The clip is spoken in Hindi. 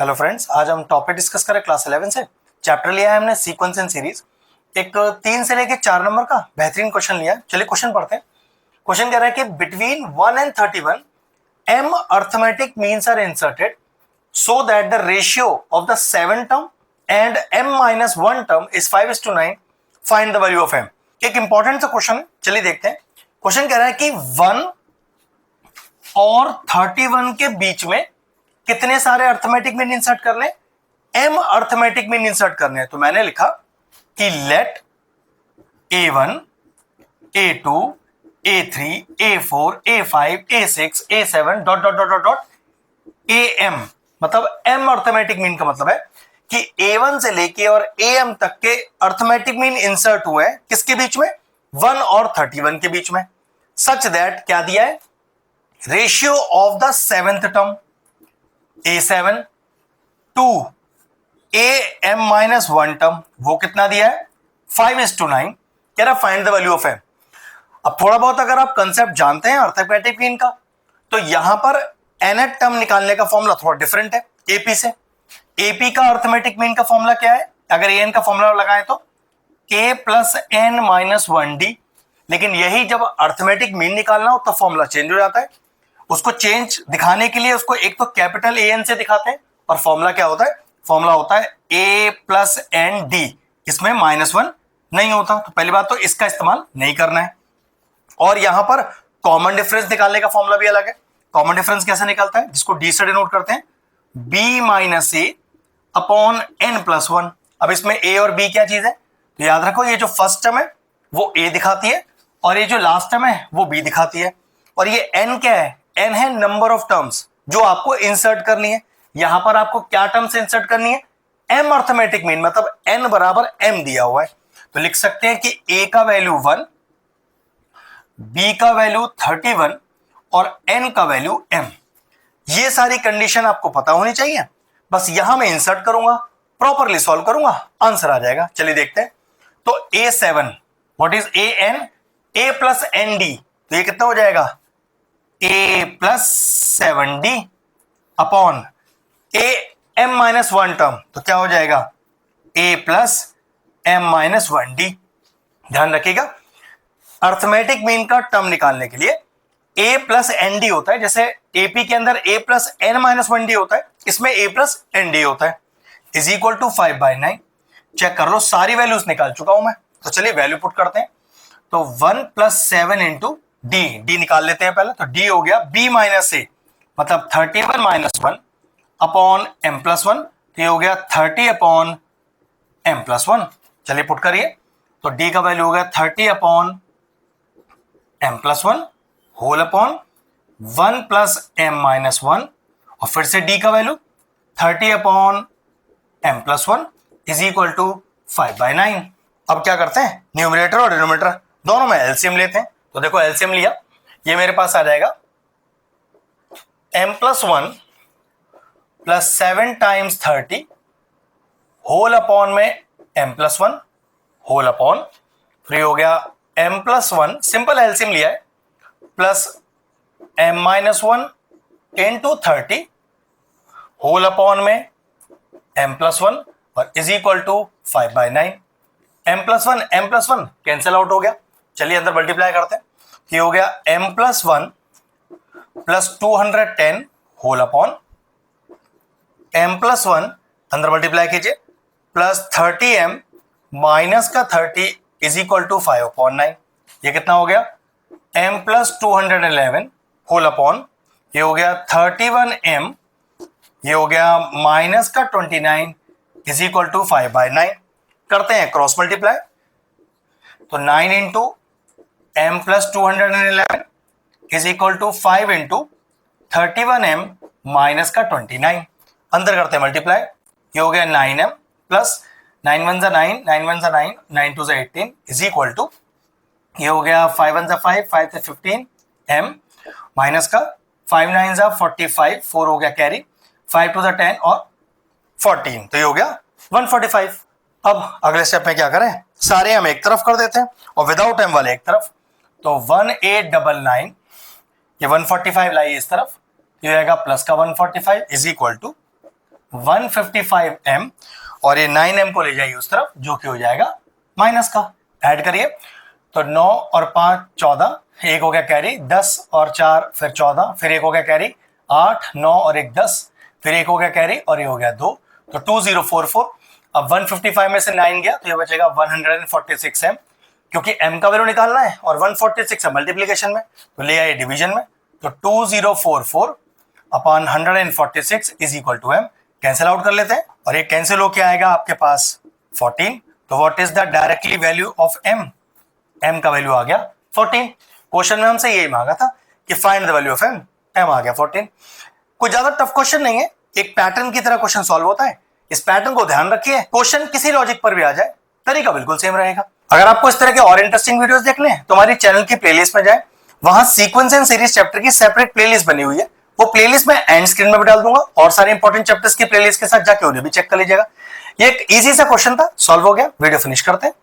हेलो फ्रेंड्स, आज हम टॉपिक डिस्कस करें क्लास 11 से। चैप्टर लिया है हमने सीक्वेंस एंड सीरीज। एक 3 से लेके 4 नंबर का बेहतरीन क्वेश्चन लिया है। चलिए क्वेश्चन पढ़ते हैं। क्वेश्चन कह रहा है कि between 1 and 31 m arithmetic means are inserted so that the ratio of the 7 term and m minus 1 term is 5:9। Find the value of m। एक इंपॉर्टेंट सा क्वेश्चन है, चलिए देखते हैं। क्वेश्चन कह रहा है कि 1 और 31 के बीच में कितने सारे अर्थमेटिक मीन इंसर्ट करने, m अर्थमेटिक मीन इंसर्ट करने हैं। तो मैंने लिखा कि let a1 a2 a3 a4 a5 a6 a7 dot dot dot dot dot am, मतलब m अर्थमेटिक मीन का मतलब है कि a1 से लेके और am तक के अर्थमेटिक मीन इंसर्ट हुए हैं किसके बीच में, 1 और 31 के बीच में। सच दैट क्या दिया है, ratio of the 7th term a7 to am minus 1 term, वो कितना दिया है 5:9। कह रहा find the value of m। अब थोड़ा बहुत अगर आप कंसेप्ट जानते हैं अर्थमेटिक मीन का, तो यहां पर nth टर्म निकालने का फॉर्मूला थोड़ा डिफरेंट है AP से। AP का अर्थमेटिक मीन का फॉर्मूला क्या है, अगर an का फॉर्मूला लगाएं तो k plus n minus 1d। लेकिन यही जब अर्थमेटिक मीन निकालना हो तब फॉर्मूला चेंज हो जाता है। उसको चेंज दिखाने के लिए उसको एक तो कैपिटल AN से दिखाते हैं, और फॉर्मूला क्या होता है, फॉर्मूला होता है a प्लस एन डी। इसमें -1 नहीं होता, तो पहली बात तो इसका इस्तेमाल नहीं करना है। और यहां पर कॉमन डिफरेंस निकालने का फॉर्मूला भी अलग है। कॉमन डिफरेंस कैसे निकलता है, जिसको डी से डिनोट करते हैं, b माइनस ए अपॉन n प्लस 1। अब इसमें a और b क्या चीज है, तो याद रखो ये जो फर्स्ट टर्म है वो a दिखाती है, और ये जो लास्ट टर्म है वो b दिखाती है। और ये n क्या है, n है नंबर ऑफ टर्म्स जो आपको इंसर्ट करनी है। यहां पर आपको क्या टर्म्स इंसर्ट करनी है, m अर्थमेटिक मीन, मतलब n बराबर m दिया हुआ है। तो लिख सकते हैं कि a का वैल्यू 1, b का वैल्यू 31 और n का वैल्यू m। ये सारी कंडीशन आपको पता होनी चाहिए। बस यहां मैं इंसर्ट करूंगा, प्रॉपरली सॉल्व करूंगा, आंसर आ जाएगा। चलिए देखते हैं। तो a7 what is an, a plus n d, तो ये कितना हो जाएगा a plus 7d upon a m minus 1 term, तो क्या हो जाएगा a plus m minus 1d। ध्यान रखिएगा, अर्थमेटिक मीन का टर्म निकालने के लिए a प्लस एन डी होता है। जैसे AP के अंदर a plus n minus 1d होता है, इसमें a प्लस एन डी होता है, इज इक्वल टू 5/9। चेक कर लो, सारी वैल्यूज निकाल चुका हूं मैं। तो चलिए वैल्यू पुट करते हैं। तो 1 प्लस 7 इंटू डी निकाल लेते हैं पहले। तो d हो गया b माइनस ए, मतलब 31 माइनस 1 अपॉन m प्लस 1। ये हो गया 30 अपॉन m प्लस 1। चलिए पुट करिए। तो d का वैल्यू हो गया 30 upon m plus 1 whole upon 1 plus m minus 1, और फिर से d का value 30 upon m plus 1 is equal to 5/9। अब क्या करते हैं, न्यूमरेटर और डिनोमिनेटर दोनों में एलसीएम लेते हैं। तो देखो एलसीएम लिया, ये मेरे पास आ जाएगा m plus 1 plus 7 times 30 whole upon में m plus 1 whole upon, free हो गया m प्लस 1, सिंपल एलसीएम लिया है, plus m minus 1 into 30 whole upon में m प्लस 1 और is equal to 5/9। m plus 1 cancel out हो गया। चलिए अंदर मल्टीप्लाई करते हैं। ये हो गया m plus 1 plus 210 whole upon m plus 1, अंदर मल्टीप्लाई कीजिए, प्लस 30m माइनस का 30 इज इक्वल टू 5/9। ये कितना हो गया, m प्लस 211 होल अपॉन, ये हो गया 31m, ये हो गया माइनस का 29 इज इक्वल टू 5/9। करते हैं क्रॉस मल्टीप्लाई। तो 9 into m plus 211 is equal to 5 into 31m minus का 29। अंदर करते हैं मल्टीप्लाई। ये हो गया 9m plus 9 1 9 9 1 9 9 2 18 is equal to, ये हो गया 5 1 5 5 से 15 m माइनस का 5 9 45 4 हो गया कैरी, 5 2 10 और 14, तो ये हो गया 145। अब अगले स्टेप में क्या करें, सारे हम एक तरफ कर देते हैं और विदाउट m वाले एक तरफ। तो 1899, ये 145 लाइए इस तरफ, ये आएगा प्लस का 145 इज इक्वल टू 155m और ये 9m को ले जाइए उस तरफ, जो कि हो जाएगा माइनस का। ऐड करिए तो 9 और 5 14, एक हो गया कैरी, 10 और 4 फिर 14, फिर एक हो गया कैरी 8, 9 और 1 10, फिर एक हो गया कैरी और ये हो गया 2, तो 2044। अब 155 में से 9 गया तो ये बचेगा 146m, क्योंकि m का वैल्यू निकालना है और 146 है मल्टीप्लीकेशन में, तो ले आइए डिवीजन में, तो 2044 upon 146 is equal to m। Cancel out कर लेते हैं और ये कैंसिल होके आएगा आपके पास 14। तो what is the directly value of m? m का वैल्यू आ गया 14। क्वेश्चन में हमसे यही मांगा था कि find the value of m, m आ गया 14। कोई ज्यादा टफ क्वेश्चन नहीं है, एक पैटर्न की तरह क्वेश्चन सॉल्व होता है। इस पैटर्न को ध्यान रखिए, क्वेश्चन किसी लॉजिक पर भी आ जाए तरीका बिल्कुल सेम रहेगा। अगर आपको इस तरह के और इंटरेस्टिंग वीडियोस देखने हैं तो हमारी चैनल की प्लेलिस्ट में जाए, वहां सीक्वेंस एंड सीरीज चैप्टर की सेपरेट प्लेलिस्ट बनी हुई है, वो प्लेलिस्ट मैं एंड स्क्रीन में भी डाल दूंगा और सारे इंपॉर्टेंट चैप्टर्स की प्लेलिस्ट के साथ जाके उन्हें भी चेक कर लीजिएगा। ये एक इजी सा क्वेश्चन था, सॉल्व हो गया। वीडियो फिनिश करते हैं।